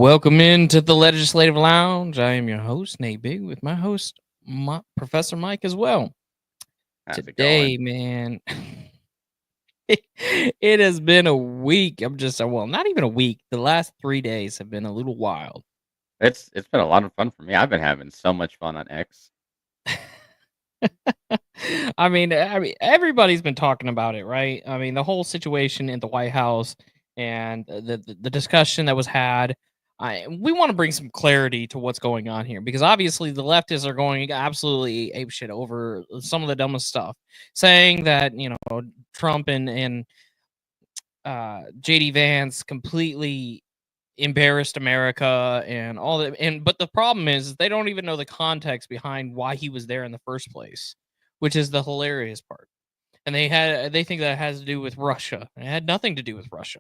Welcome into the Legislative Lounge. I am your host, Natebige, with my host, Professor Mike, as well. How's it Today, going? man, it has been a week. Not even a week. The last 3 days have been a little wild. It's been a lot of fun for me. I've been having so much fun on X. I mean, everybody's been talking about it, right? I mean, the whole situation in the White House and the discussion that was had. We want to bring some clarity to what's going on here because obviously the leftists are going absolutely apeshit over some of the dumbest stuff, saying that Trump and JD Vance completely embarrassed America and all that. But the problem is they don't even know the context behind why he was there in the first place, which is the hilarious part. And they think that has to do with Russia. It had nothing to do with Russia.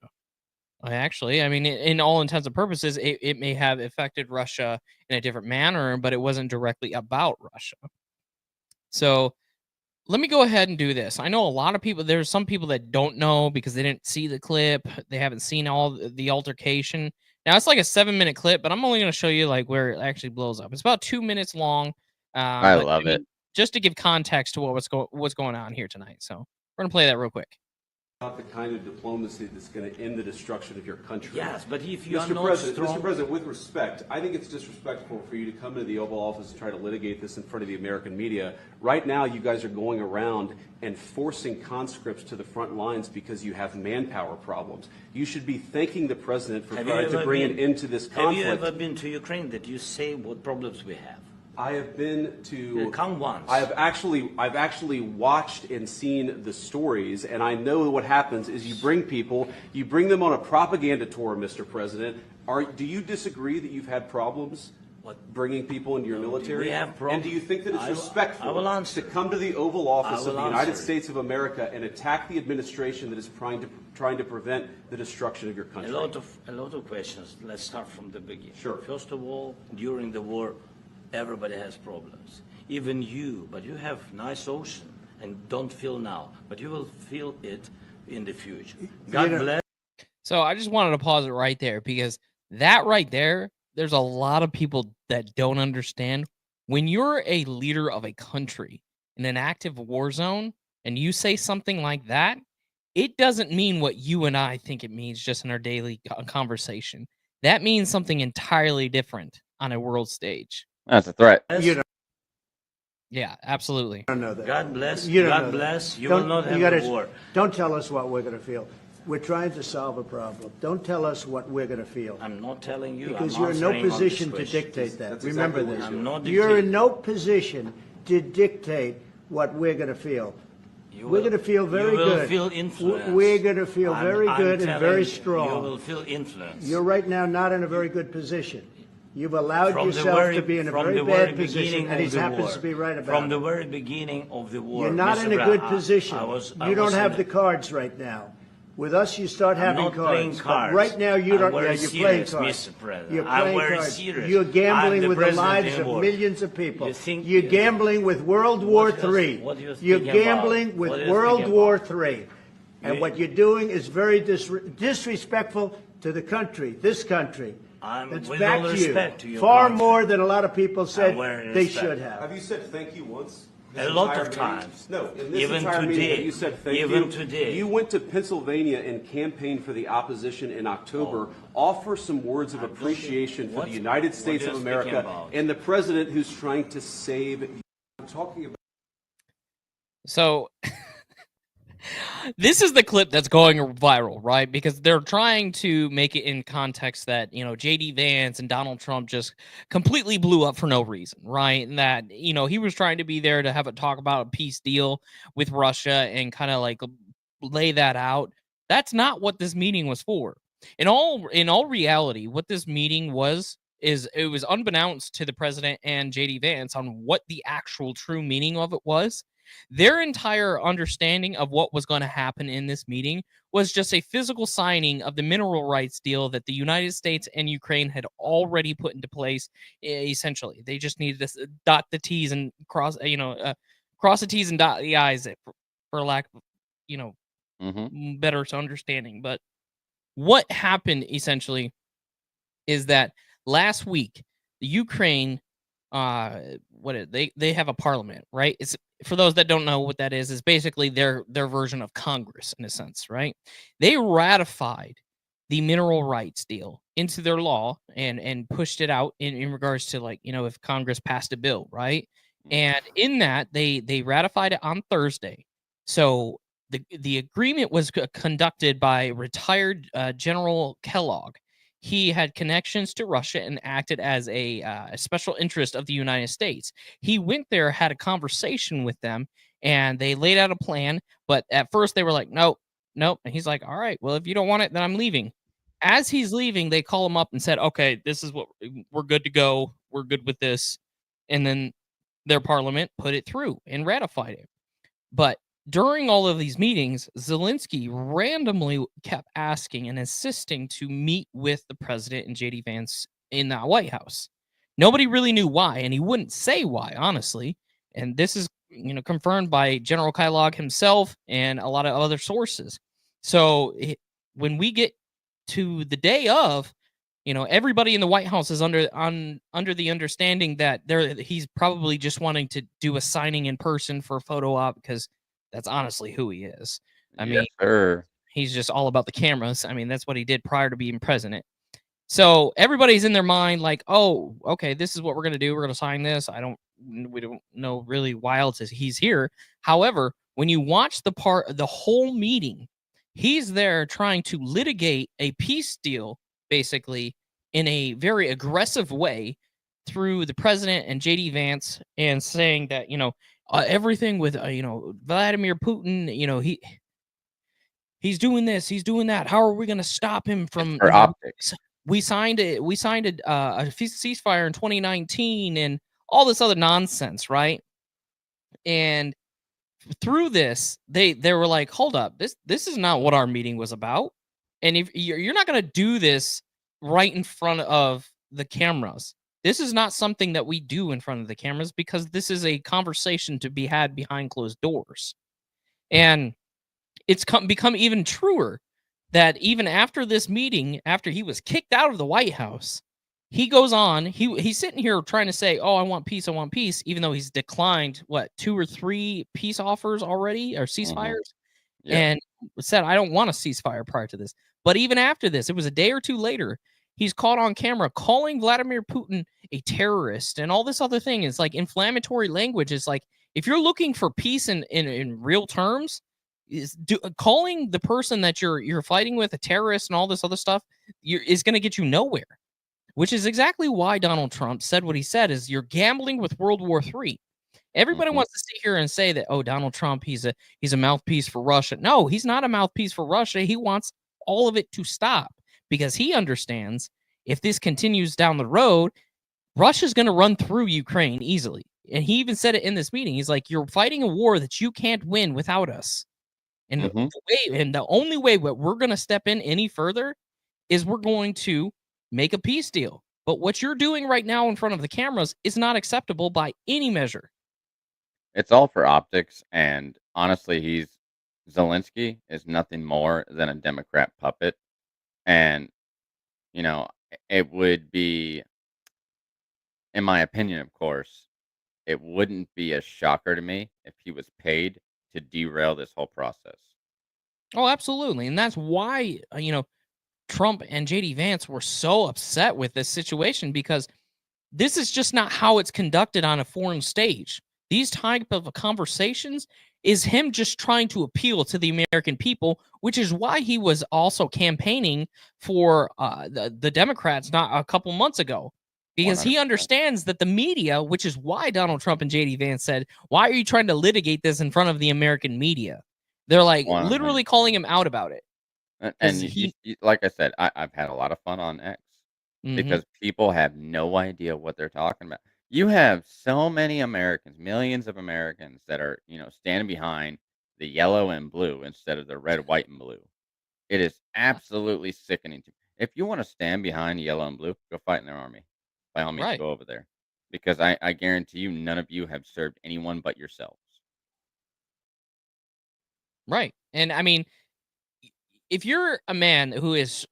Actually, I mean, in all intents and purposes, it may have affected Russia in a different manner, but it wasn't directly about Russia. So let me go ahead and do this. I know a lot of people, there's some people that don't know because they didn't see the clip. They haven't seen all the altercation. Now, it's like a 7-minute clip, but I'm only going to show you like where it actually blows up. It's about 2 minutes long. I love it. Just to give context to what's going on here tonight. So we're going to play that real quick. About the kind of diplomacy that's going to end the destruction of your country. Yes, but if you are not Mr. President, with respect, I think it's disrespectful for you to come into the Oval Office and try to litigate this in front of the American media. Right now, you guys are going around and forcing conscripts to the front lines because you have manpower problems. You should be thanking the President for trying to bring an end to this conflict. Have you ever been to Ukraine that you say what problems we have? I have been to. Come once. I've actually watched and seen the stories, and I know what happens is you bring them on a propaganda tour, Mr. President. Do you disagree that you've had problems bringing people into your military? We have problems. And do you think that it's respectful to come to the Oval Office of the United States of America and attack the administration that is trying to prevent the destruction of your country? A lot of questions. Let's start from the beginning. Sure. First of all, during the war, everybody has problems, even you, but you have nice ocean and don't feel now, but you will feel it in the future. God bless. So I just wanted to pause it right there because that right there, there's a lot of people that don't understand when you're a leader of a country in an active war zone and you say something like that, it doesn't mean what you and I think it means just in our daily conversation. That means something entirely different on a world stage. That's a threat. Yeah, absolutely. I don't know that. God bless. God bless. You will not have a war. Don't tell us what we're going to feel. We're trying to solve a problem. Don't tell us what we're going to feel. I'm not telling you. Because you're in no position to dictate that. That's Remember exactly this. I'm not You're in dictating. no position to dictate what we're going to feel. We're going to feel very good. You will feel influence. We're going to feel very good and very strong. You will feel influence. You're right now not in a very good position. You've allowed yourself to be in a very bad position, and he happens to be right about it. From the very beginning of the war, You're not in a good position. You don't have the cards right now. With us, you start having cards. Playing cards. But right now, you don't. Yeah, you're playing cards. You're playing cards. You're gambling with the lives of millions of people. You're gambling with World War III. You're gambling with World War III. And what you're doing is very disrespectful to the country, this country. It's back to you. Far more than a lot of people said they should have. Have you said thank you once? A lot of times. No, in this Even entire meeting, today. you said thank you. Even today. You went to Pennsylvania and campaigned for the opposition in October. Offer some words of appreciation for the United States of America and the president who's trying to save you. I'm talking about. So this is the clip that's going viral, right? Because they're trying to make it in context that, JD Vance and Donald Trump just completely blew up for no reason, right? And that, he was trying to be there to have a talk about a peace deal with Russia and kind of like lay that out. That's not what this meeting was for. In all reality, what this meeting was is it was unbeknownst to the president and JD Vance on what the actual true meaning of it was. Their entire understanding of what was going to happen in this meeting was just a physical signing of the mineral rights deal that the United States and Ukraine had already put into place. Essentially, they just needed to dot the T's and cross the T's and dot the I's, for lack of, better understanding. But what happened essentially is that last week the Ukraine, they have a parliament, right? It's, for those that don't know what that is basically their version of Congress in a sense, right? They ratified the mineral rights deal into their law and pushed it out in regards to, like, if Congress passed a bill, right? And in that they ratified it on Thursday. So the agreement was conducted by retired General Kellogg. He had connections to Russia and acted as a special interest of the United States. He went there, had a conversation with them, and they laid out a plan. But at first they were like, nope, nope. And he's like, all right, well, if you don't want it, then I'm leaving. As he's leaving, they call him up and said, okay, this is what we're good to go. We're good with this. And then their parliament put it through and ratified it. But during all of these meetings, Zelensky randomly kept asking and insisting to meet with the president and JD Vance in the White House. Nobody really knew why, and he wouldn't say why, honestly. And this is, confirmed by General Kellogg himself and a lot of other sources. So when we get to the day of, everybody in the White House is under the understanding that he's probably just wanting to do a signing in person for a photo op, because that's honestly who he is. I mean, sir. He's just all about the cameras. I mean, that's what he did prior to being president. So everybody's in their mind like, oh, okay, this is what we're going to do. We're going to sign this. We don't know really why else he's here. However, when you watch the whole meeting, he's there trying to litigate a peace deal, basically, in a very aggressive way through the president and JD Vance, and saying that, everything with, Vladimir Putin, he's doing this, he's doing that. How are we going to stop him from optics? We signed a ceasefire in 2019 and all this other nonsense, right? And through this, they were like, hold up, this is not what our meeting was about. And if you're not going to do this right in front of the cameras, this is not something that we do in front of the cameras, because this is a conversation to be had behind closed doors. And it's become even truer that even after this meeting, after he was kicked out of the White House, he goes on, he's sitting here trying to say, oh, I want peace, even though he's declined, 2 or 3 peace offers already, or ceasefires, and said, I don't want a ceasefire prior to this. But even after this, it was a day or two later, he's caught on camera calling Vladimir Putin a terrorist and all this other thing. It's like inflammatory language. It's like, if you're looking for peace in real terms, calling the person that you're fighting with a terrorist and all this other stuff is going to get you nowhere. Which is exactly why Donald Trump said what he said, is you're gambling with World War III. Everybody wants to sit here and say that, oh, Donald Trump, he's a mouthpiece for Russia. No, he's not a mouthpiece for Russia. He wants all of it to stop, because he understands if this continues down the road, Russia's going to run through Ukraine easily. And he even said it in this meeting. He's like, you're fighting a war that you can't win without us. And the only way that we're going to step in any further is we're going to make a peace deal. But what you're doing right now in front of the cameras is not acceptable by any measure. It's all for optics, and honestly, Zelensky is nothing more than a Democrat puppet. And, it would be, in my opinion, of course, it wouldn't be a shocker to me if he was paid to derail this whole process. Oh, absolutely. And that's why, Trump and JD Vance were so upset with this situation, because this is just not how it's conducted on a foreign stage. These type of conversations is him just trying to appeal to the American people, which is why he was also campaigning for the Democrats not a couple months ago, because 100%. he understands that the media, which is why Donald Trump and JD Vance said, why are you trying to litigate this in front of the American media? They're like 100%. literally calling him out about it. And like I said, I've had a lot of fun on X, because people have no idea what they're talking about. You have so many Americans, millions of Americans that are, standing behind the yellow and blue instead of the red, white, and blue. It is absolutely sickening. If you want to stand behind the yellow and blue, go fight in their army. By all means, Right. go over there. Because I guarantee you, none of you have served anyone but yourselves. Right. And I mean, if you're a man who is,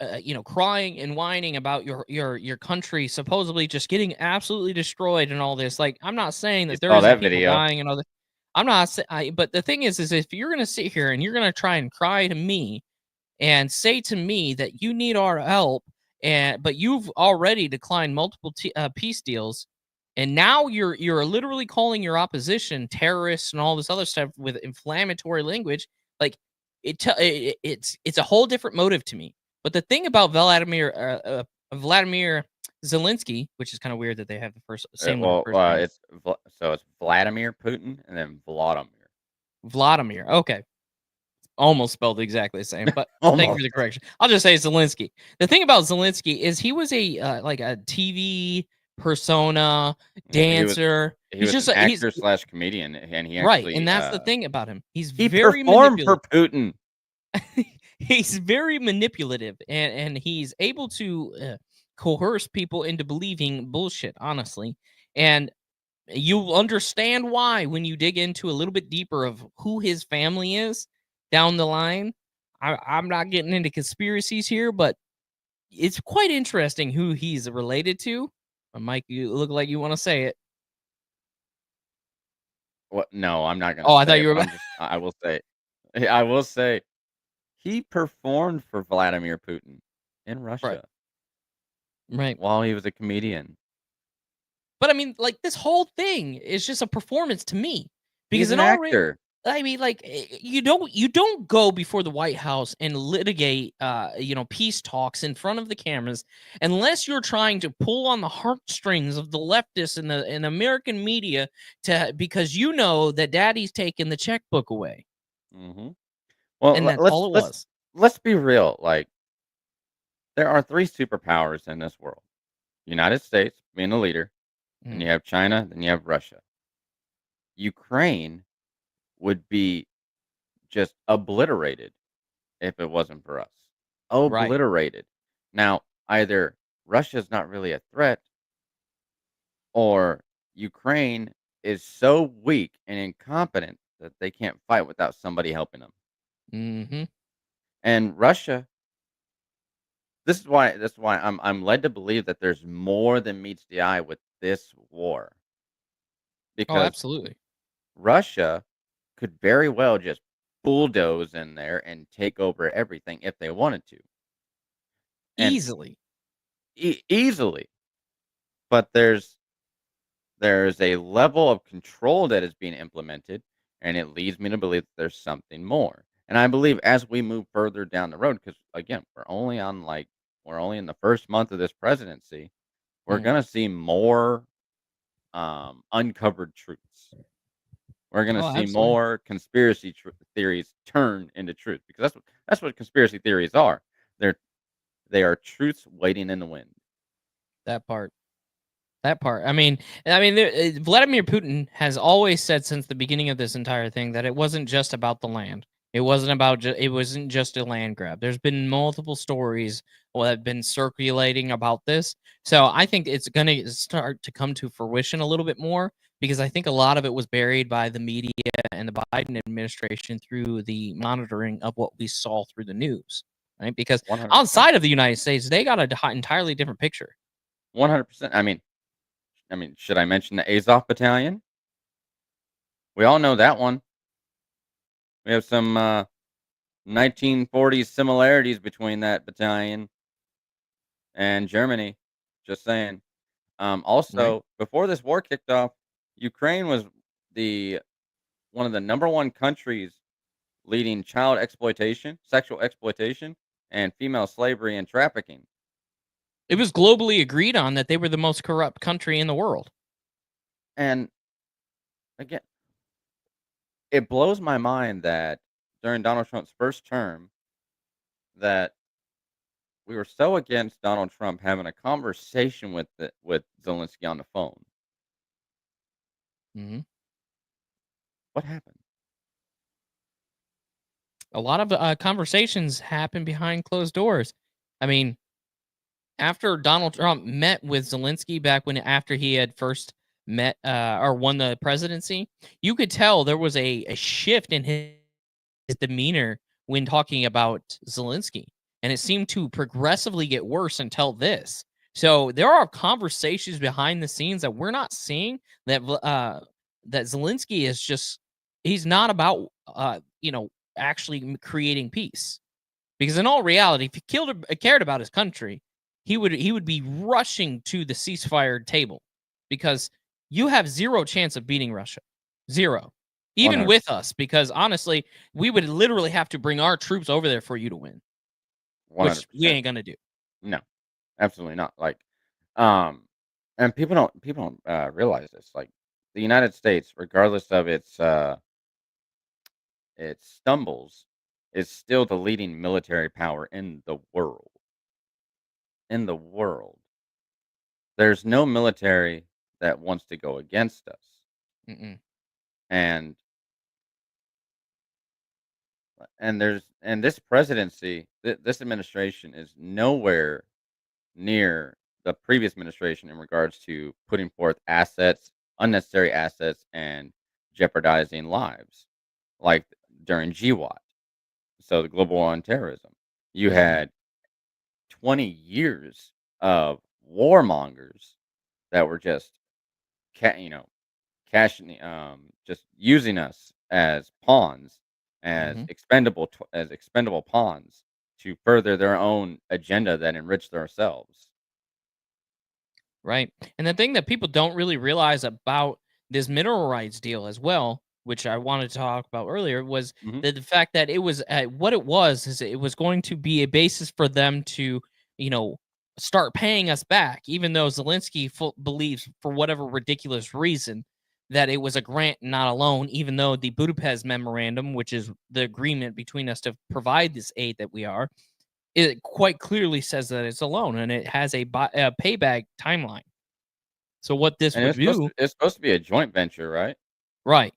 crying and whining about your country supposedly just getting absolutely destroyed and all this, like, I'm not saying You that there saw isn't that people video. dying and all that. I'm not but the thing is if you're gonna sit here and you're gonna try and cry to me and say to me that you need our help, but you've already declined multiple peace deals, and now you're literally calling your opposition terrorists and all this other stuff with inflammatory language, like it's a whole different motive to me. But the thing about Vladimir Zelensky, which is kind of weird that they have the same Well, first name. it's Vladimir Putin and then Vladimir. Vladimir. Okay. Almost spelled exactly the same, but thank you for Almost. the correction. I'll just say Zelensky. The thing about Zelensky is he was a like a TV persona, dancer. He was just an actor slash comedian, and he right, actually and that's the thing about him. He's he very performed for manipulative. Putin. He's very manipulative, and he's able to coerce people into believing bullshit, honestly. And you'll understand why when you dig into a little bit deeper of who his family is down the line. I'm not getting into conspiracies here, but it's quite interesting who he's related to. Mike, you look like you want to say it. What? No, I'm not gonna. Oh, I thought you were about. I will say, I will say, he performed for Vladimir Putin in Russia, right, while he was a comedian. But I mean, like, this whole thing is just a performance to me because He's an actor. I mean, like, you don't go before the White House and litigate, peace talks in front of the cameras unless you're trying to pull on the heartstrings of the leftists and the American media because you know that Daddy's taking the checkbook away. Mm-hmm. Well, and that's all it was. Let's be real. Like, there are 3 superpowers in this world: United States being the leader, and you have China, then you have Russia. Ukraine would be just obliterated if it wasn't for us. Obliterated. Right. Now, either Russia's not really a threat, or Ukraine is so weak and incompetent that they can't fight without somebody helping them. Mm-hmm. And Russia, this is why I'm led to believe that there's more than meets the eye with this war. Because absolutely. Russia could very well just bulldoze in there and take over everything if they wanted to. And easily. Easily. But there's a level of control that is being implemented, and it leads me to believe that there's something more. And I believe as we move further down the road, because again, we're only in the first month of this presidency, we're gonna see more uncovered truths. We're gonna see absolutely. more conspiracy theories turn into truth, because that's what conspiracy theories are. They are truths waiting in the wind. That part. I mean, Vladimir Putin has always said since the beginning of this entire thing that it wasn't just about the land. It wasn't just a land grab. There's been multiple stories that have been circulating about this. So I think it's going to start to come to fruition a little bit more, because I think a lot of it was buried by the media and the Biden administration through the monitoring of what we saw through the news, right? Because 100%. outside of the United States, they got an entirely different picture. 100%. I mean, should I mention the Azov Battalion? We all know that one. We have some 1940s similarities between that battalion and Germany. Just saying. Also, right. Before this war kicked off, Ukraine was one of the #1 countries leading child exploitation, sexual exploitation, and female slavery and trafficking. It was globally agreed on that they were the most corrupt country in the world. And again, it blows my mind that during Donald Trump's first term, that we were so against Donald Trump having a conversation with Zelensky on the phone. Mm-hmm. What happened? A lot of conversations happen behind closed doors. I mean, after Donald Trump met with Zelensky after he had first met or won the presidency, you could tell there was a shift in his demeanor when talking about Zelensky, and it seemed to progressively get worse until this. So there are conversations behind the scenes that we're not seeing, that that Zelensky is just, he's not about actually creating peace. Because in all reality, if he cared about his country, he would be rushing to the ceasefire table, because you have zero chance of beating Russia. Zero. Even 100. with us, because honestly, we would literally have to bring our troops over there for you to win, which we 100%. ain't gonna do. No, absolutely not. Like, and people don't realize this. Like, the United States, regardless of its stumbles, is still the leading military power in the world. In the world, there's no military that wants to go against us, Mm-mm. and this presidency, this administration is nowhere near the previous administration in regards to putting forth unnecessary assets, and jeopardizing lives, like during GWAT. So the global war on terrorism, you Mhm. had 20 years of warmongers that were just, cashing, just using us as pawns, Mhm. as expendable pawns to further their own agenda that enriched themselves. Right. And the thing that people don't really realize about this mineral rights deal as well, which I wanted to talk about earlier, was Mhm. the fact that it was what it was is it was going to be a basis for them to, you know, start paying us back, even though Zelensky believes, for whatever ridiculous reason, that it was a grant, not a loan, even though the Budapest Memorandum, which is the agreement between us to provide this aid that we are, it quite clearly says that it's a loan, and it has a payback timeline. So what this And would do, it's supposed to be a joint venture, right? right?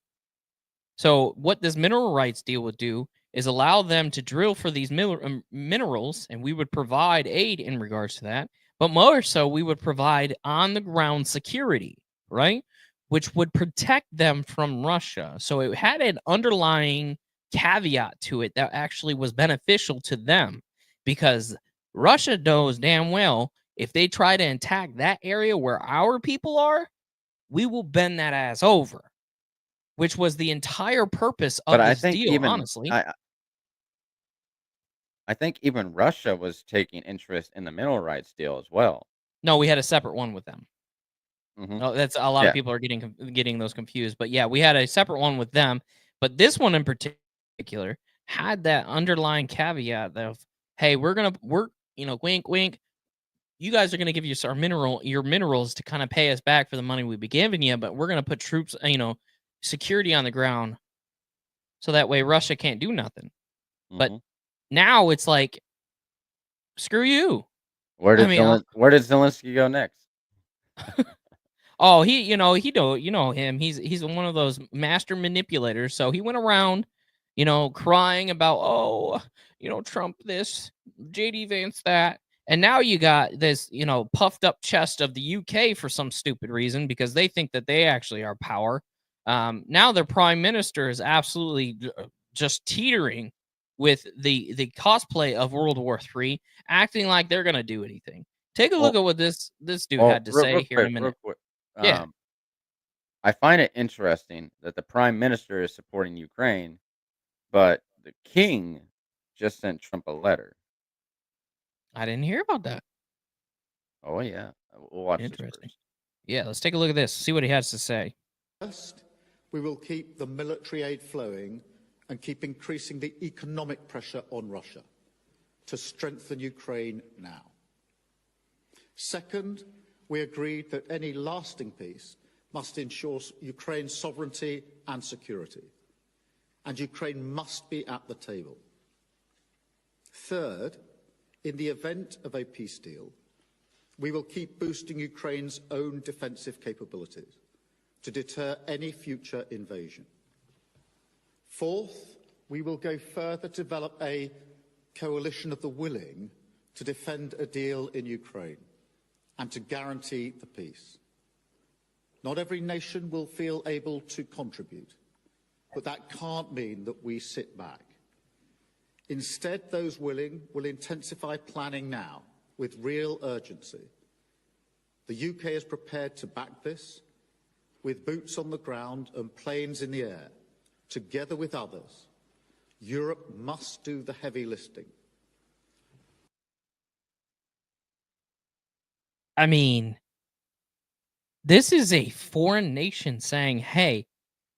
So what this mineral rights deal would do is allow them to drill for these minerals, and we would provide aid in regards to that. But more so, we would provide on the ground security, right? Which would protect them from Russia. So it had an underlying caveat to it that actually was beneficial to them, because Russia knows damn well if they try to attack that area where our people are, we will bend that ass over, which was the entire purpose But of this deal, honestly. I think even Russia was taking interest in the mineral rights deal as well. No, we had a separate one with them. Mhm. Oh, that's a lot of Yeah. people are getting those confused. But yeah, we had a separate one with them. But this one in particular had that underlying caveat of, hey, we're wink wink, you guys are gonna give us your minerals to kind of pay us back for the money we've been giving you, but we're gonna put troops, security on the ground, so that way Russia can't do nothing. But Mhm. now it's like, screw you. Where I did mean, Zelensky go next? oh, you know him. He's one of those master manipulators. So he went around, crying about, oh, Trump this, JD Vance that. And now you got this, puffed up chest of the UK for some stupid reason, because they think that they actually are power. Now their prime minister is absolutely just teetering with the cosplay of World War III, acting like they're gonna do anything. Take a look Well at what this dude well, had to real say here in a quick, real minute. quick. Yeah, Um, I find it interesting that the prime minister is supporting Ukraine, but the king just sent Trump a letter. I didn't hear about that. Oh yeah, we'll watch this Interesting. first. Yeah, let's take a look at this. See what he has to say. First, we will keep the military aid flowing and keep increasing the economic pressure on Russia to strengthen Ukraine now. Second, we agreed that any lasting peace must ensure Ukraine's sovereignty and security, and Ukraine must be at the table. Third, in the event of a peace deal, we will keep boosting Ukraine's own defensive capabilities to deter any future invasion. Fourth, we will go further to develop a coalition of the willing to defend a deal in Ukraine and to guarantee the peace. Not every nation will feel able to contribute, but that can't mean that we sit back. Instead, those willing will intensify planning now with real urgency. The UK is prepared to back this with boots on the ground and planes in the air. Together with others, Europe must do the heavy lifting. I mean, this is a foreign nation saying, hey,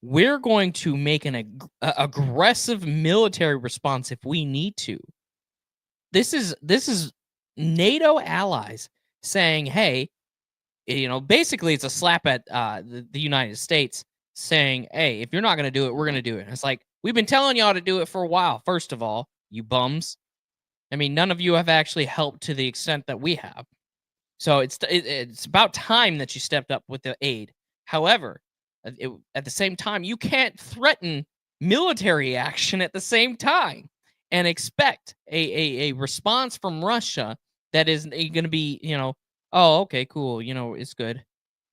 we're going to make an aggressive military response if we need to. This is NATO allies saying, hey, you know, basically it's a slap at the United States saying, hey, if you're not going to do it, we're going to do it. And it's like, we've been telling y'all to do it for a while. First of all, you bums. I mean, none of you have actually helped to the extent that we have. So it's about time that you stepped up with the aid. However, at the same time, you can't threaten military action at the same time and expect a response from Russia that is going to be, you know, oh, okay, cool, you know, it's good.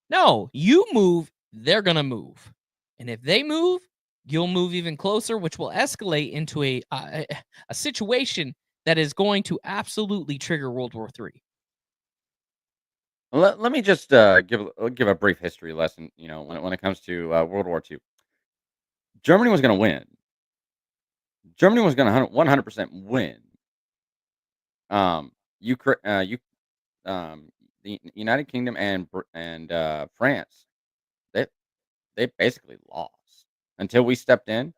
No, you move, they're going to move. And if they move, you'll move even closer, which will escalate into a situation that is going to absolutely trigger World War III. Let me just give a brief history lesson. You know, when it comes to World War II, Germany was going to win. Germany was going to 100% win. The United Kingdom and France, they basically lost until we stepped in.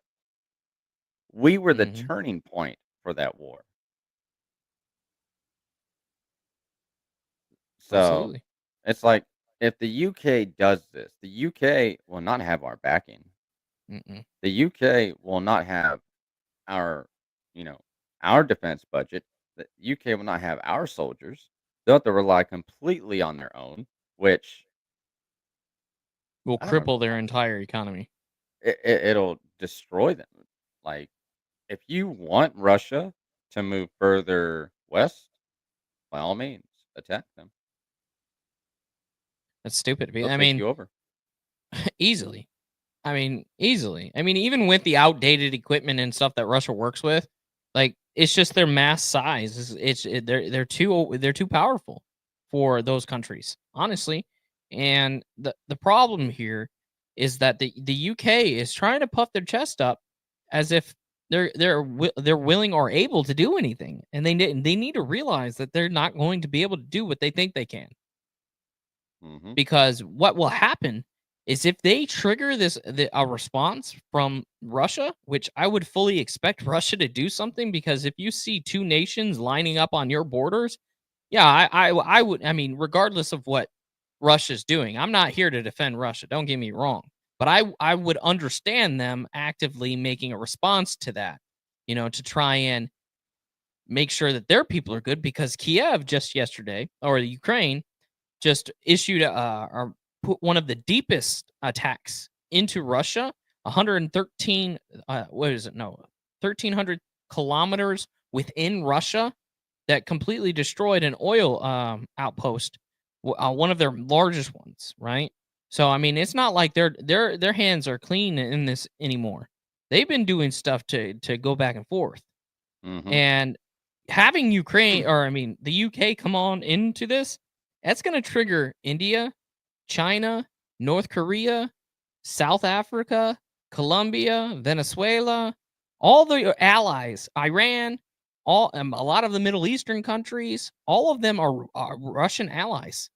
We were the turning point for that war. So Absolutely. it's like, if the UK does this, the UK will not have our backing. The UK will not have our, you know, our defense budget. The UK will not have our soldiers. They'll have to rely completely on their own, which will cripple their entire economy. It'll destroy them. Like, if you want Russia to move further west, by all means, attack them. That's stupid. They'll I take mean, you over. easily. I mean, easily. I mean, even with the outdated equipment and stuff that Russia works with, like, it's just their mass size. They're too powerful for those countries, honestly. And the problem here is that the UK is trying to puff their chest up as if they're willing or able to do anything, and they need to realize that they're not going to be able to do what they think they can. Because what will happen is, if they trigger a response from Russia, which I would fully expect Russia to do something, because if you see two nations lining up on your borders, yeah, I would. I mean, regardless of what Russia's doing, I'm not here to defend Russia. Don't get me wrong, but I would understand them actively making a response to that, you know, to try and make sure that their people are good, because Kiev just yesterday, or Ukraine, just issued or put one of the deepest attacks into Russia, 113 what is it? No, 1,300 kilometers within Russia, that completely destroyed an oil outpost, one of their largest ones, right? So I mean, it's not like their hands are clean in this anymore. They've been doing stuff to go back and forth, and having Ukraine, or I mean, the UK come on into this, that's going to trigger India, China, North Korea, South Africa, Colombia, Venezuela, all the allies, Iran, a lot of the Middle Eastern countries. All of them are Russian allies.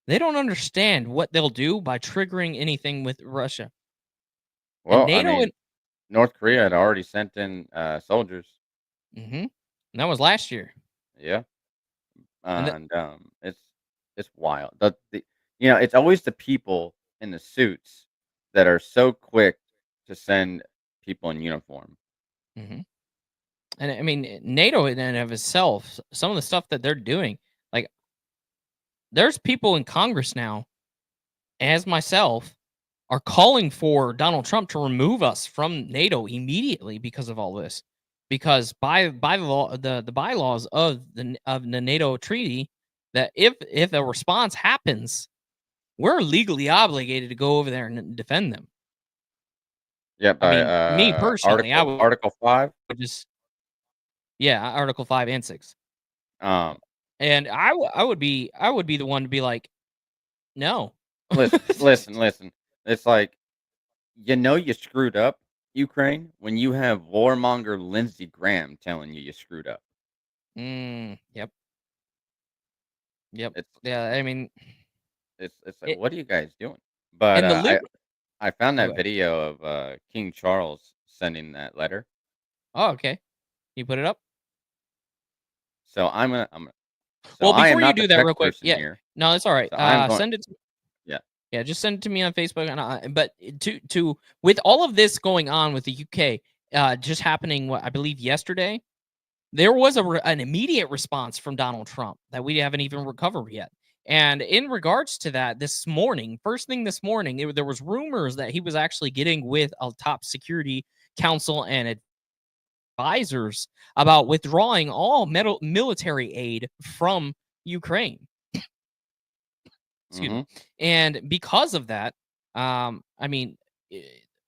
They don't understand what they'll do by triggering anything with Russia. Well, NATO, I mean, North Korea had already sent in soldiers. And that was last year. Yeah, and it's wild. You know, it's always the people in the suits that are so quick to send people in uniform. And I mean, NATO in and of itself, some of the stuff that they're doing, like, there's people in Congress now, as myself, are calling for Donald Trump to remove us from NATO immediately because of all this. Because by the law, the bylaws of the NATO treaty, that if a response happens, we're legally obligated to go over there and defend them. Yeah, I mean, me personally, Article 5. would just Yeah, Article 5 and 6. And I would be the one to be like, no. listen. It's like, you screwed up, Ukraine, when you have warmonger Lindsey Graham telling you screwed up. Yep. It's Yeah, I mean, it's like, what are you guys doing? But and the I found that Okay. video of King Charles sending that letter. Oh, okay. You put it up? So I'm gonna so Well, I am before you not the do that tech real quick, person yeah. here. No, it's all right. So I'm going Send it to Yeah. Yeah, just send it to me on Facebook. And but to with all of this going on with the UK, just happening, what I believe yesterday, there was an immediate response from Donald Trump that we haven't even recovered yet. And in regards to that, this morning, first thing this morning, there was rumors that he was actually getting with a top security council and advisors about withdrawing all military aid from Ukraine. Excuse me. And because of that, I mean,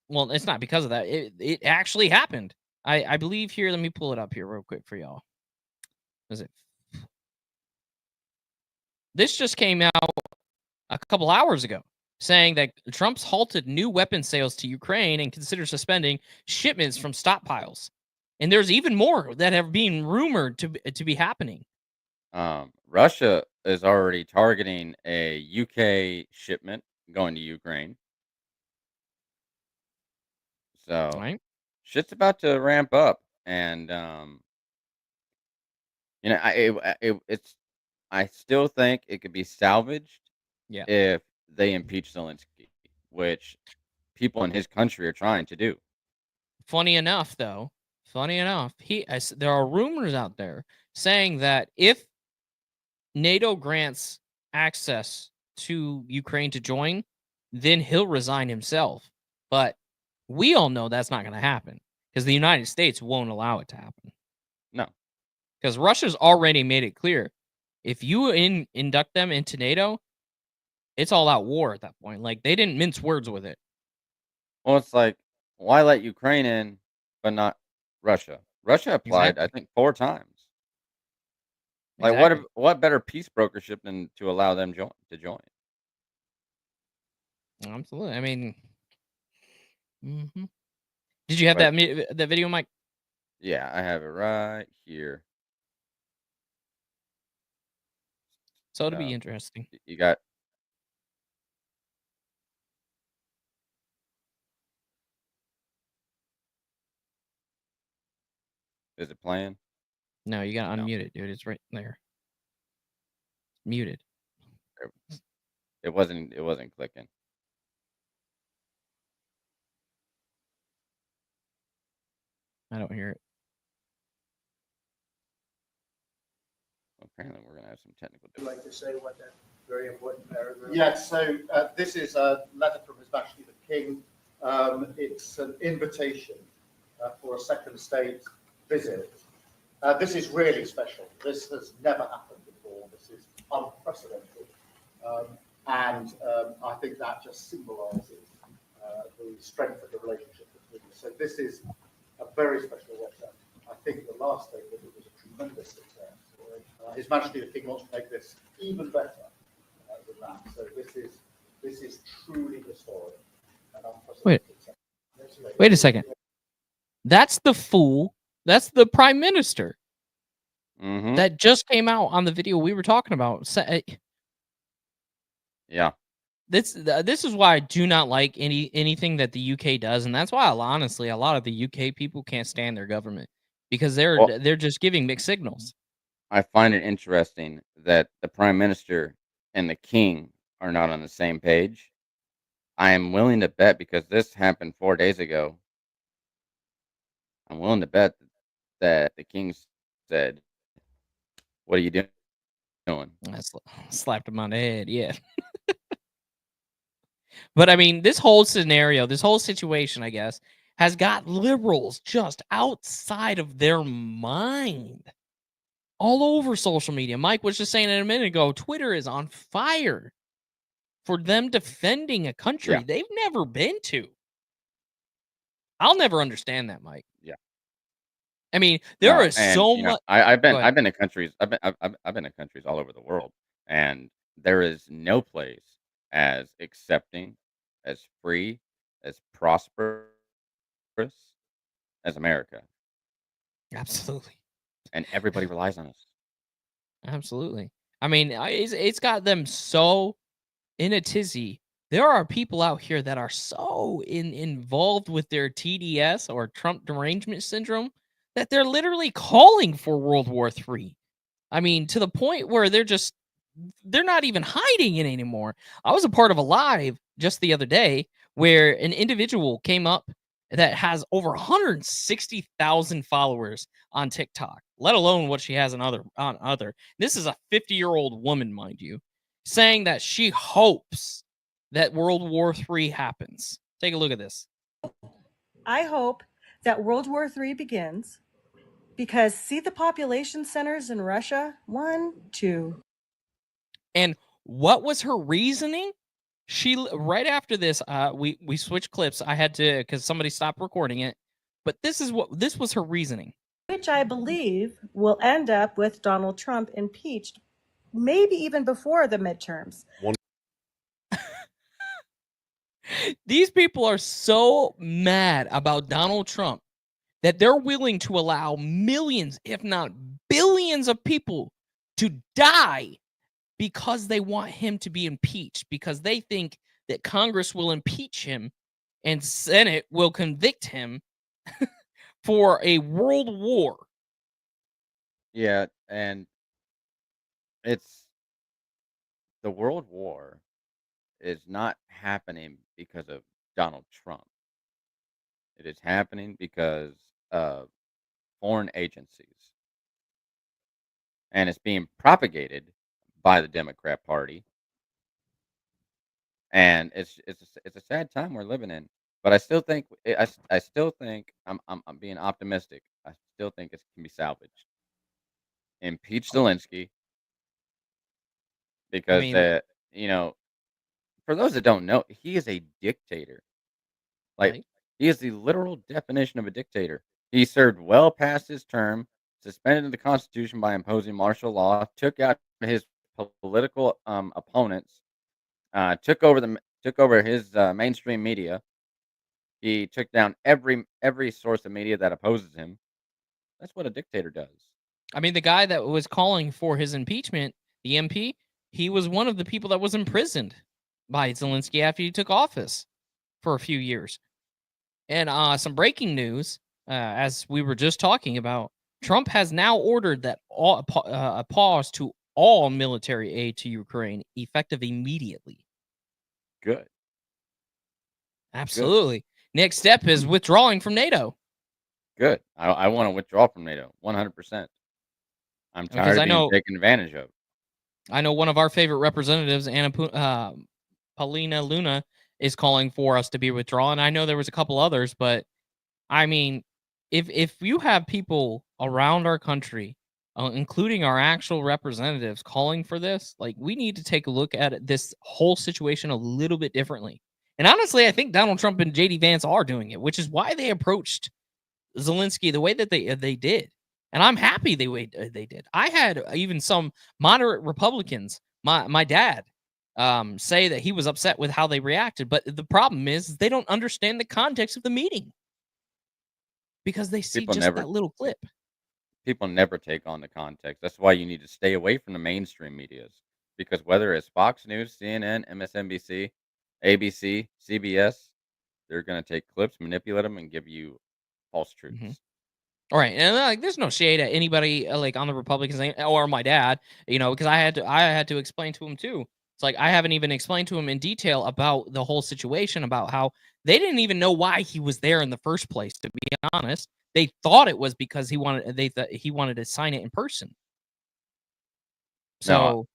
well, it's not because of that. It actually happened. I believe here. Let me pull it up here real quick for y'all. Is it? This just came out a couple hours ago, saying that Trump's halted new weapon sales to Ukraine and considers suspending shipments from stockpiles. And there's even more that have been rumored to be happening. Russia is already targeting a UK shipment going to Ukraine. So Right? shit's about to ramp up, and I still think it could be salvaged Yeah. if they impeach Zelensky, which people in his country are trying to do. Funny enough, though, there are rumors out there saying that if NATO grants access to Ukraine to join, then he'll resign himself. But we all know that's not going to happen because the United States won't allow it to happen. No, because Russia's already made it clear, if you induct them into NATO, it's all out war at that point. Like, they didn't mince words with it. well, it's like, why let Ukraine in, but not Russia? Russia applied, Exactly. I think, 4 times. Like, Exactly. what better peace brokership than to allow them to join? Absolutely. I mean, did you have But that video, Mike? yeah, I have it right here. So it'll be interesting. You got. Is it playing? No, you gotta unmute it, dude. It's right there. Muted. It wasn't clicking. I don't hear it. Apparently, we're gonna have some technical. Would you like to say what that very important paragraph? Yes. So this is a letter from His Majesty the King. It's an invitation for a second state visit. This is really special. This has never happened before. This is unprecedented. And I think that just symbolises the strength of the relationship between us. So this is a very special letter. I think the last state visit was a tremendous success. His Majesty the King wants to make this even better than that. So this is truly historic and unprecedented. Wait a second. That's the fool. That's the Prime Minister. That just came out on the video we were talking about. Yeah. This is why I do not like anything that the UK does, and that's why honestly a lot of the UK people can't stand their government because they're just giving mixed signals. I find it interesting that the Prime Minister and the King are not on the same page. I am willing to bet, because this happened 4 days ago, I'm willing to bet that the King said, "What are you doing?" I slapped him on the head, yeah. But I mean, this whole scenario, this whole situation, I guess, has got liberals just outside of their mind. All over social media. Mike was just saying it a minute ago, Twitter is on fire for them defending a country they've never been to. I'll never understand that, Mike. Yeah. I mean, there No, is and so much. I've Go been ahead. I've been to countries I've been to countries all over the world, and there is no place as accepting, as free, as prosperous as America, Absolutely. and everybody relies on us. Absolutely. I mean, it's got them so in a tizzy. There are people out here that are so involved with their TDS or Trump derangement syndrome that they're literally calling for World War III. I mean, to the point where they're not even hiding it anymore. I was a part of a live just the other day where an individual came up that has over 160,000 followers on TikTok, let alone what she has on other. This is a 50-year-old woman, mind you, saying that she hopes that World War III happens. Take a look at this. I hope that World War III begins because see the population centers in Russia? 1, 2. And what was her reasoning? She right after this, we switched clips. I had to because somebody stopped recording it. But this was her reasoning. Which I believe will end up with Donald Trump impeached, maybe even before the midterms. These people are so mad about Donald Trump that they're willing to allow millions, if not billions of people to die because they want him to be impeached, because they think that Congress will impeach him and Senate will convict him for a world war. Yeah, and it's the World War is not happening because of Donald Trump. It is happening because of foreign agencies, and it's being propagated by the Democrat Party. And it's a sad time we're living in. But I still think I still think I'm being optimistic. I still think it can be salvaged. Impeach Zelensky I because mean, you know, for those that don't know, he is a dictator. Like, right? he is the literal definition of a dictator. He served well past his term, suspended the Constitution by imposing martial law, took out his political opponents, took over his mainstream media. He took down every source of media that opposes him. That's what a dictator does. I mean, the guy that was calling for his impeachment, the MP, he was one of the people that was imprisoned by Zelensky after he took office for a few years. And some breaking news, as we were just talking about, Trump has now ordered that a pause to all military aid to Ukraine effective immediately. Good. Absolutely. Next step is withdrawing from NATO. Good. I want to withdraw from NATO 100%. I'm tired of being taken advantage of. I know one of our favorite representatives, Paulina Luna, is calling for us to be withdrawn. I know there was a couple others, but I mean, if you have people around our country, including our actual representatives, calling for this, like, we need to take a look at this whole situation a little bit differently. And honestly, I think Donald Trump and JD Vance are doing it, which is why they approached Zelensky the way that they did. And I'm happy they did. I had even some moderate Republicans, my dad, say that he was upset with how they reacted. But the problem is they don't understand the context of the meeting because they see that little clip. People never take on the context. That's why you need to stay away from the mainstream medias, because whether it's Fox News, CNN, MSNBC, ABC, CBS, they're going to take clips, manipulate them, and give you false truths. Mm-hmm. All right, and like, there's no shade at anybody like on the Republicans or my dad, because I had to explain to him too. It's like I haven't even explained to him in detail about the whole situation, about how they didn't even know why he was there in the first place. To be honest, they thought it was because he wanted to sign it in person. So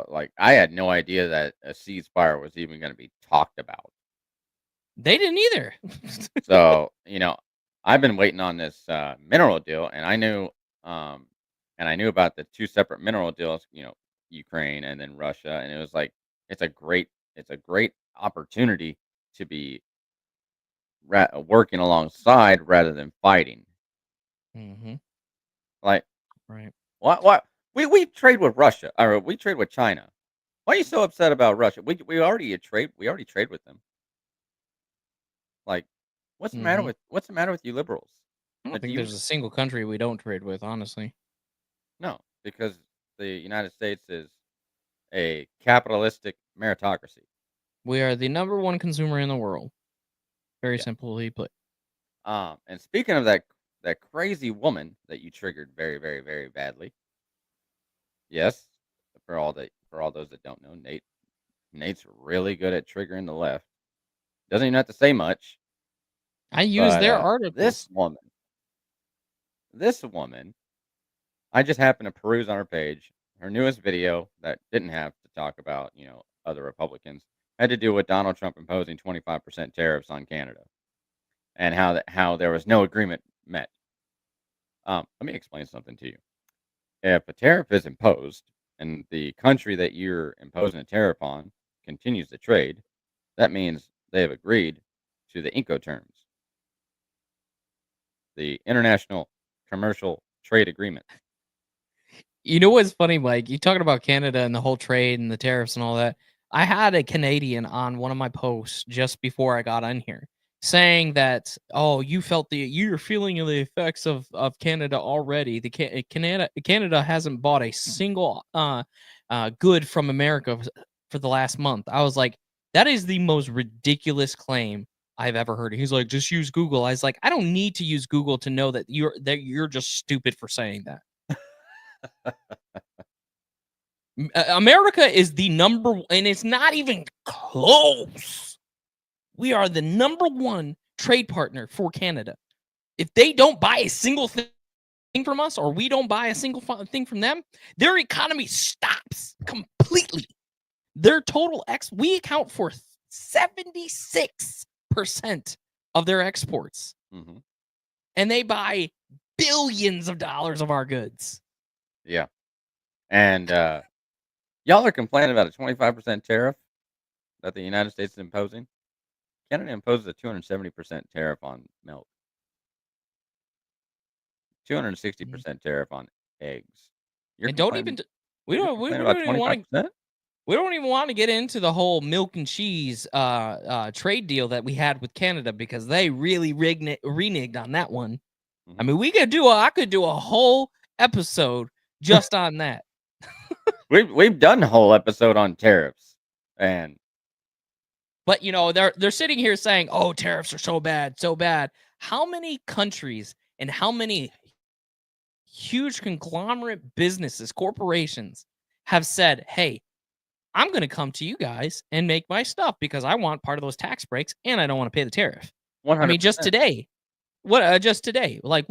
like, I had no idea that a ceasefire was even going to be talked about. They didn't either. So I've been waiting on this mineral deal, and I knew about the two separate mineral deals, Ukraine and then Russia, and it was like it's a great opportunity to be working alongside rather than fighting. Mm-hmm. Like, Right. what? We trade with Russia, or we trade with China. Why are you so upset about Russia? We already trade. We already trade with them. Like, Mhm. what's the matter with you liberals? I don't Do think you there's a single country we don't trade with, honestly. no? Because the United States is a capitalistic meritocracy. We are the number one consumer in the world. Very Yeah. simply put. And speaking of that crazy woman that you triggered very, very, very badly. Yes, for all those that don't know, Nate's really good at triggering the left. Doesn't even have to say much. I use But their this articles. woman, I just happened to peruse on her page. Her newest video that didn't have to talk about, other Republicans had to do with Donald Trump imposing 25% tariffs on Canada and how there was no agreement met. Let me explain something to you. If a tariff is imposed and the country that you're imposing a tariff on continues to trade, that means they have agreed to the Incoterms, the International Commercial Trade Agreement. You know what's funny, Mike? You talking about Canada and the whole trade and the tariffs and all that. I had a Canadian on one of my posts just before I got on here saying that, oh, you're feeling the effects of Canada already. Canada hasn't bought a single good from America for the last month. I was like, that is the most ridiculous claim I've ever heard. He's like, just use Google. I was like, I don't need to use Google to know that you're just stupid for saying that. America is the number, and it's not even close. We are the number one trade partner for Canada. If they don't buy a single thing from us, or we don't buy a single thing from them, their economy stops completely. Their total we account for 76% of their exports, and they buy billions of dollars of our goods. Yeah, and y'all are complaining about a 25% tariff that the United States is imposing. Canada imposes a 270% tariff on milk, 260% tariff on eggs. You're And don't complaining. even we You're don't we, complaining we about don't even want to 25%. we don't even want to get into the whole milk and cheese trade deal that we had with Canada, because they really reneged on that one. I mean, I could do a whole episode just on that. We've done a whole episode on tariffs, but they're sitting here saying, "Oh, tariffs are so bad, so bad." How many countries and how many huge conglomerate businesses, corporations have said, "Hey, I'm going to come to you guys and make my stuff because I want part of those tax breaks and I don't want to pay the tariff." 100%. I mean, just today, like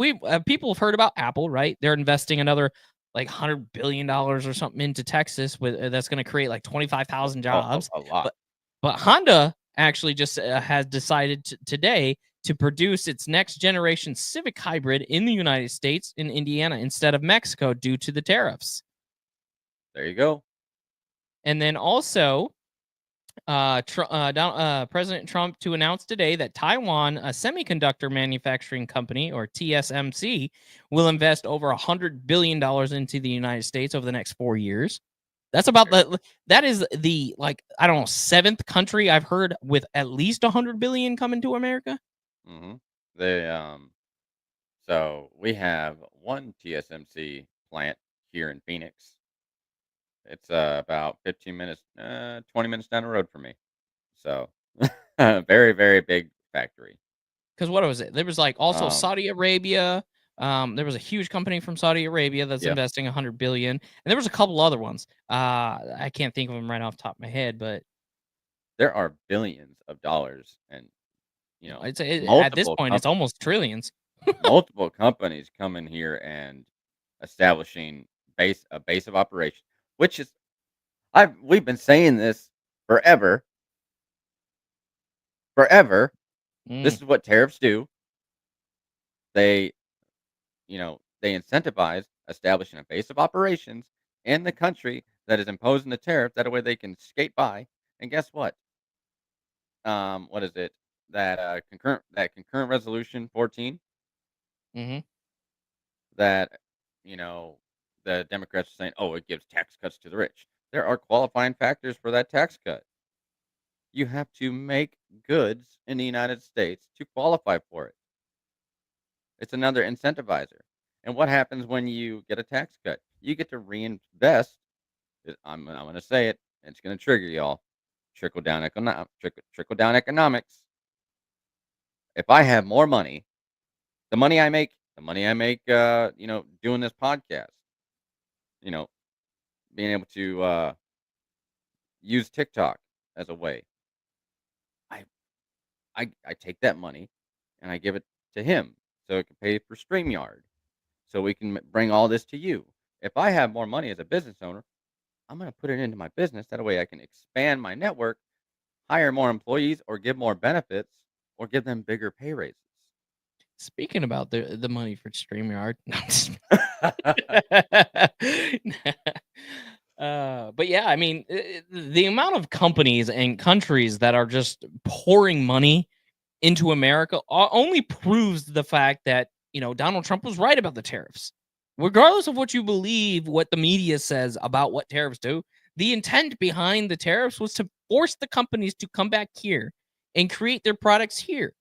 people have heard about Apple, right? They're investing another like $100 billion or something into Texas with that's going to create like 25,000 jobs. A lot. But Honda actually just has decided today to produce its next generation Civic hybrid in the United States, in Indiana, instead of Mexico, due to the tariffs. There you go. And then also, President Trump to announce today that Taiwan, a semiconductor manufacturing company, or TSMC, will invest over $100 billion into the United States over the next 4 years. That's about that is the, like, I don't know, 7th country I've heard with at least $100 billion coming to America. So we have one TSMC plant here in Phoenix. It's about 15 minutes, 20 minutes down the road from me. So very, very big factory. Because what was it? There was like also Saudi Arabia. There was a huge company from Saudi Arabia that's investing $100 billion, and there was a couple other ones. I can't think of them right off the top of my head, but there are billions of dollars, and at this point it's almost trillions. Multiple companies coming here and establishing a base of operation, which is we've been saying this forever. This is what tariffs do. They incentivize establishing a base of operations in the country that is imposing the tariff. That way they can skate by. And guess what? What is it? That concurrent resolution 14. Mm-hmm. That the Democrats are saying, oh, it gives tax cuts to the rich. There are qualifying factors for that tax cut. You have to make goods in the United States to qualify for it. It's another incentivizer. And what happens when you get a tax cut? You get to reinvest. I'm going to say it. It's going to trigger y'all. Trickle down economics. If I have more money, the money I make, doing this podcast, being able to use TikTok as a way. I take that money and I give it to him so it can pay for StreamYard, so we can bring all this to you. If I have more money as a business owner, I'm going to put it into my business. That way I can expand my network, hire more employees, or give more benefits, or give them bigger pay raises. Speaking about the money for StreamYard. But yeah, I mean, the amount of companies and countries that are just pouring money into America only proves the fact that, Donald Trump was right about the tariffs. Regardless of what you believe, what the media says about what tariffs do, the intent behind the tariffs was to force the companies to come back here and create their products here.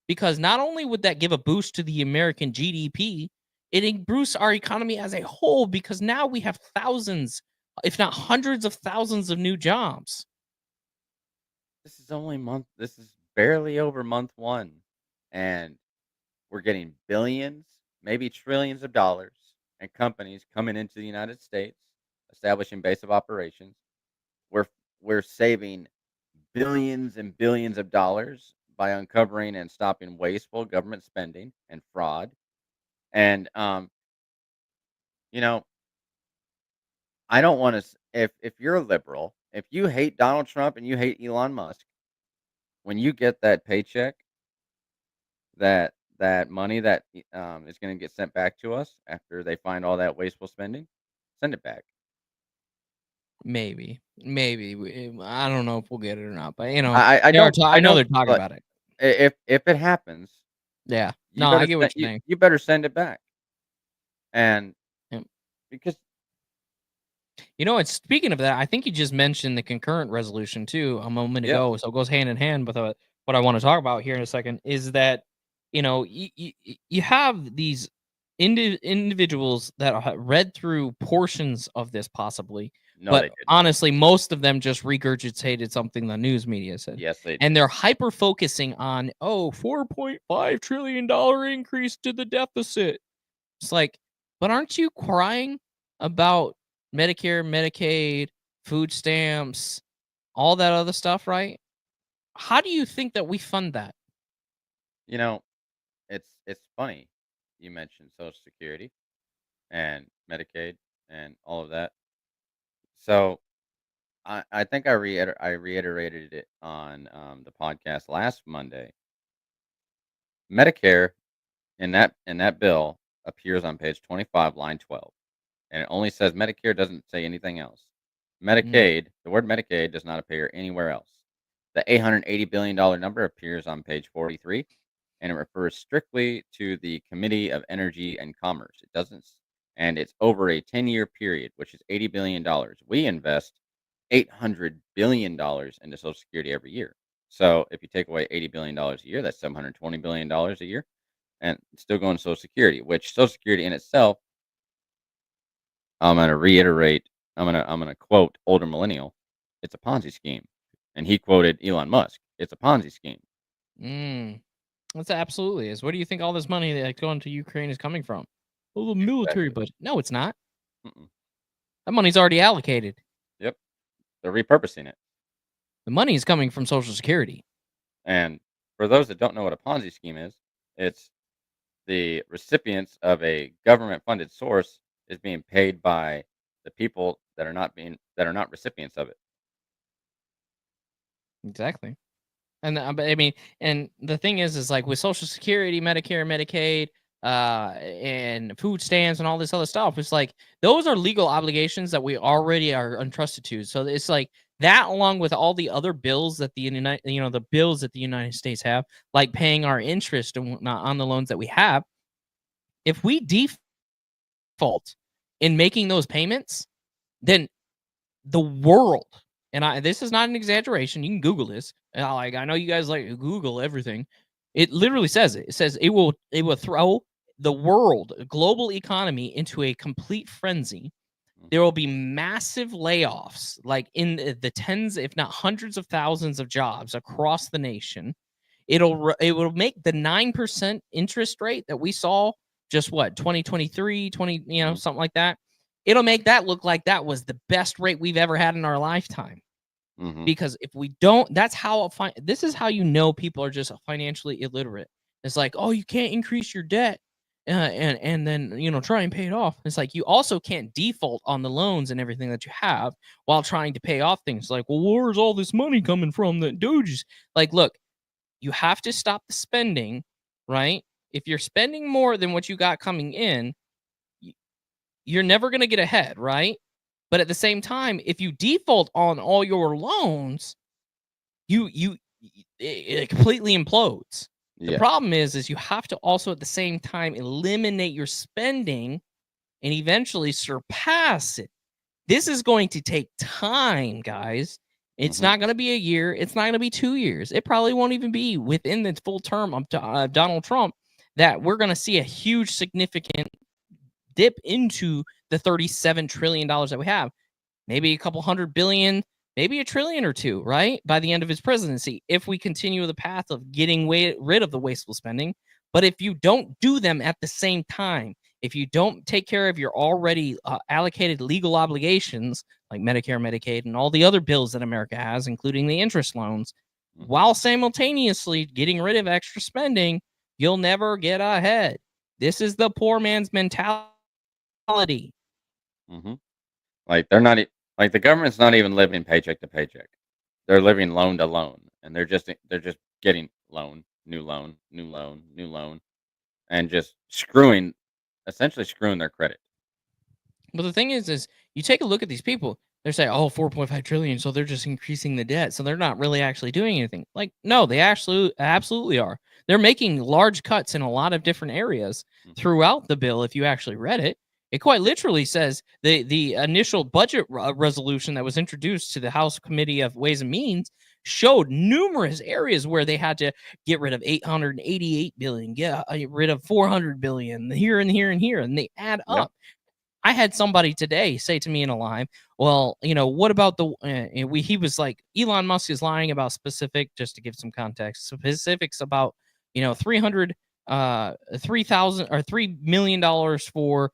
Because not only would that give a boost to the American GDP, it boosts our economy as a whole, because now we have thousands, if not hundreds of thousands of new jobs. This is barely over month 1, and we're getting billions, maybe trillions of dollars, and companies coming into the United States, establishing base of operations. We're saving billions and billions of dollars by uncovering and stopping wasteful government spending and fraud. And I don't want to. If you're a liberal, if you hate Donald Trump and you hate Elon Musk, when you get that paycheck, that money that is going to get sent back to us after they find all that wasteful spending, send it back. Maybe. I don't know if we'll get it or not, but I know they're talking about it. If it happens, yeah, no, I get what you're saying. You better send it back, and because speaking of that, I think you just mentioned the concurrent resolution too a moment ago, so it goes hand in hand with what I want to talk about here in a second. Is that you have these individuals that have read through portions of this possibly. No, but honestly, most of them just regurgitated something the news media said. Yes, they did. And they're hyper focusing on, $4.5 trillion increase to the deficit. It's like, but aren't you crying about Medicare, Medicaid, food stamps, all that other stuff, right? How do you think that we fund that? It's funny you mentioned Social Security and Medicaid and all of that. So I think I reiterated it on the podcast last Monday. Medicare in that bill appears on page 25, line 12, and it only says Medicare, doesn't say anything else. Medicaid, the word Medicaid does not appear anywhere else. The $880 billion number appears on page 43, and it refers strictly to the Committee of Energy and Commerce. It doesn't, and it's over a 10-year period, which is $80 billion. We invest $800 billion into Social Security every year. So if you take away $80 billion a year, that's $720 billion a year, and it's still going to Social Security, which Social Security in itself, I'm going to reiterate, I'm going to quote older millennial, it's a Ponzi scheme. And he quoted Elon Musk. It's a Ponzi scheme. That's absolutely is. Where do you think all this money that's going to Ukraine is coming from? Oh, the military budget. No, it's not. That money's already allocated. Yep. They're repurposing it. The money is coming from Social Security. And for those that don't know what a Ponzi scheme is, it's the recipients of a government-funded source is being paid by the people that are not recipients of it. Exactly. And I mean, and the thing is like with Social Security, Medicare, Medicaid, and food stamps and all this other stuff, it's like those are legal obligations that we already are entrusted to. So it's like that, along with all the other bills that the bills that the United States have, like paying our interest and whatnot on the loans that we have. If we default in making those payments, then the world, and this is not an exaggeration, you can Google this. I know you guys like to Google everything. It literally says it. It says it will throw the world, global economy into a complete frenzy. There will be massive layoffs, like in the tens, if not hundreds of thousands of jobs across the nation. It will make the 9% interest rate that we saw just 2023, something like that. It'll make that look like that was the best rate we've ever had in our lifetime. Because if we don't, that's how this is how you know people are just financially illiterate. It's like, oh, you can't increase your debt and then try and pay it off. It's like you also can't default on the loans and everything that you have while trying to pay off things. Like, well, where's all this money coming from that Doge's? Like, look, you have to stop the spending, right? If you're spending more than what you got coming in, you're never going to get ahead, right? But at the same time, if you default on all your loans, it completely implodes. The problem is you have to also at the same time eliminate your spending and eventually surpass it. This is going to take time, guys. It's not going to be a year. It's not going to be 2 years. It probably won't even be within the full term of Donald Trump that we're going to see a huge, significant dip into the $37 trillion that we have. Maybe a couple $100 billion, maybe $1 trillion or two, right? By the end of his presidency, if we continue the path of getting rid of the wasteful spending. But if you don't do them at the same time, if you don't take care of your already allocated legal obligations like Medicare, Medicaid, and all the other bills that America has, including the interest loans, while simultaneously getting rid of extra spending, you'll never get ahead. This is the poor man's mentality. Like they're not like the government's not even living paycheck to paycheck. They're living loan to loan, and they're just getting loan, new loan, new loan, new loan, and just essentially screwing their credit. But the thing is you take a look at these people. They're saying, oh, 4.5 trillion, so they're just increasing the debt. So they're not really actually doing anything. Like, no, they absolutely are. They're making large cuts in a lot of different areas throughout the bill. If you actually read it, it quite literally says the initial budget resolution that was introduced to the House Committee of Ways and Means showed numerous areas where they had to get rid of 888 billion, get rid of 400 billion here and here and here, and they add up. I had somebody today say to me in a live, well, what about he was like, Elon Musk is lying about just to give some context, specifics about, $3,000 or $3 million for,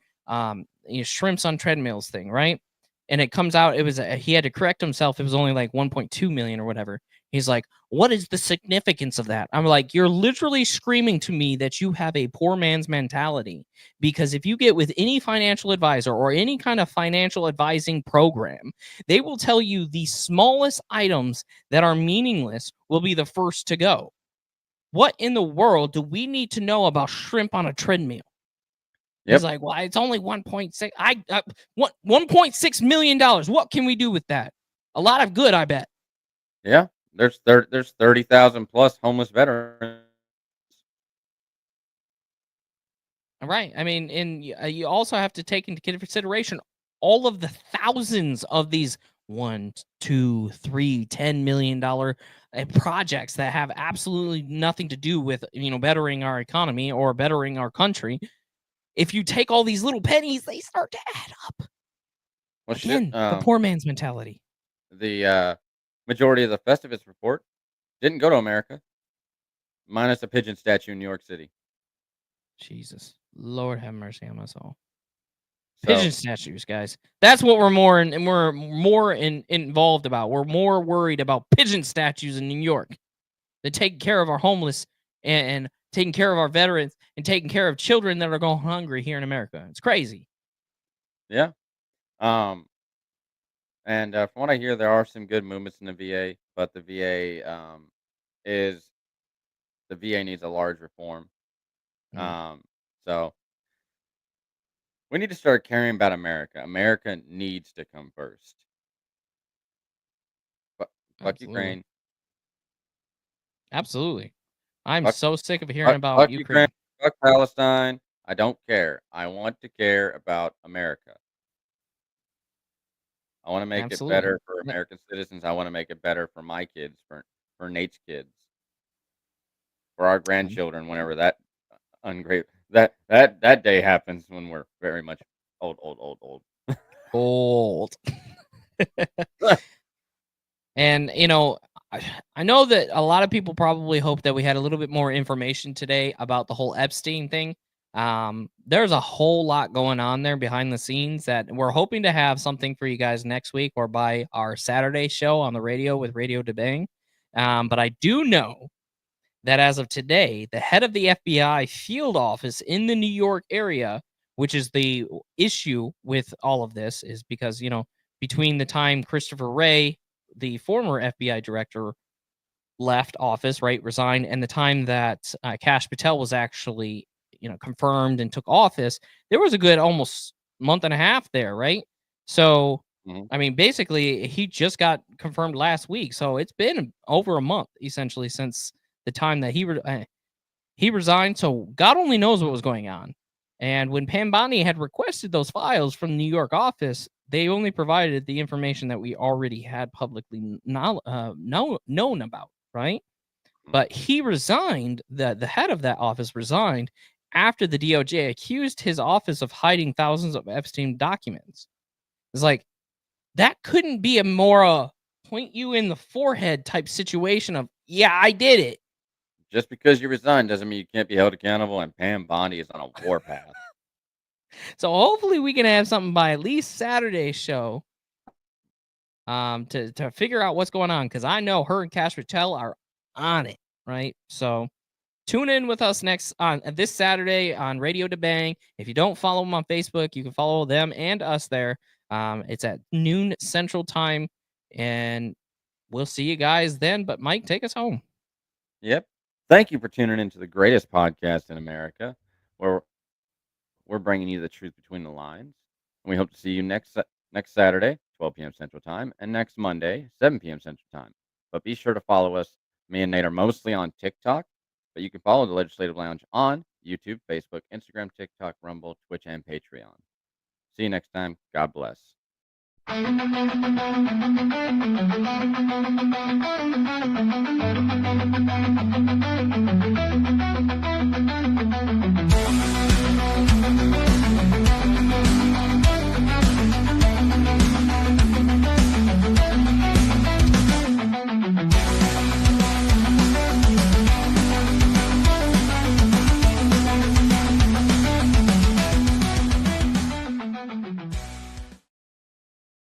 shrimps on treadmills thing, right? And it comes out, he had to correct himself. It was only like 1.2 million or whatever. He's like, what is the significance of that? I'm like, you're literally screaming to me that you have a poor man's mentality. Because if you get with any financial advisor or any kind of financial advising program, they will tell you the smallest items that are meaningless will be the first to go. What in the world do we need to know about shrimp on a treadmill? He's like, well, it's only 1.6. $1.6 million. What can we do with that? A lot of good, I bet. Yeah, there's 30,000 plus homeless veterans. Right. I mean, and you also have to take into consideration all of the thousands of these $1, $2, $3, $10 million projects that have absolutely nothing to do with bettering our economy or bettering our country. If you take all these little pennies, they start to add up. Well, again, the poor man's mentality. The majority of the Festivus report didn't go to America, minus a pigeon statue in New York City. Jesus, Lord have mercy on us all. Pigeon statues, guys. That's what we're more involved about. We're more worried about pigeon statues in New York than taking care of our homeless and taking care of our veterans and taking care of children that are going hungry here in America. It's crazy. Yeah. And from what I hear, there are some good movements in the VA, but the VA needs a large reform. So we need to start caring about America. America needs to come first. Fuck Ukraine. Absolutely. I'm so sick of hearing about Ukraine. Fuck Palestine. I don't care. I want to care about America. I want to make it Absolutely. better for American citizens. I want to make it better for my kids, for Nate's kids, for our grandchildren. Whenever that ungrateful that day happens, when we're very much old. Old. And I know that a lot of people probably hope that we had a little bit more information today about the whole Epstein thing. There's a whole lot going on there behind the scenes that we're hoping to have something for you guys next week or by our Saturday show on the radio with Radio DeBang. But I do know that as of today, the head of the FBI field office in the New York area, which is the issue with all of this, is because, between the time Christopher Wray, the former FBI director, left office, right, resigned, and the time that Cashap Patel was actually, confirmed and took office, there was a good almost month and a half there, right? So, I mean, basically, he just got confirmed last week, so it's been over a month essentially since the time that he resigned. So God only knows what was going on. And when Pam Bondi had requested those files from the New York office, they only provided the information that we already had publicly known about, right? But he resigned, the head of that office resigned after the DOJ accused his office of hiding thousands of Epstein documents. It's like, that couldn't be a more point you in the forehead type situation of, yeah, I did it. Just because you resign doesn't mean you can't be held accountable, and Pam Bondi is on a warpath. So hopefully we can have something by at least Saturday's show to figure out what's going on, because I know her and Cashap Patel are on it, right? So tune in with us on this Saturday on Radio DeBang. If you don't follow them on Facebook, you can follow them and us there. It's at noon Central Time, and we'll see you guys then. But Mike, take us home. Yep. Thank you for tuning into the greatest podcast in America, where we're bringing you the truth between the lines. And we hope to see you next Saturday, 12 p.m. Central Time, and next Monday, 7 p.m. Central Time. But be sure to follow us. Me and Nate are mostly on TikTok, but you can follow the Legislative Lounge on YouTube, Facebook, Instagram, TikTok, Rumble, Twitch, and Patreon. See you next time. God bless.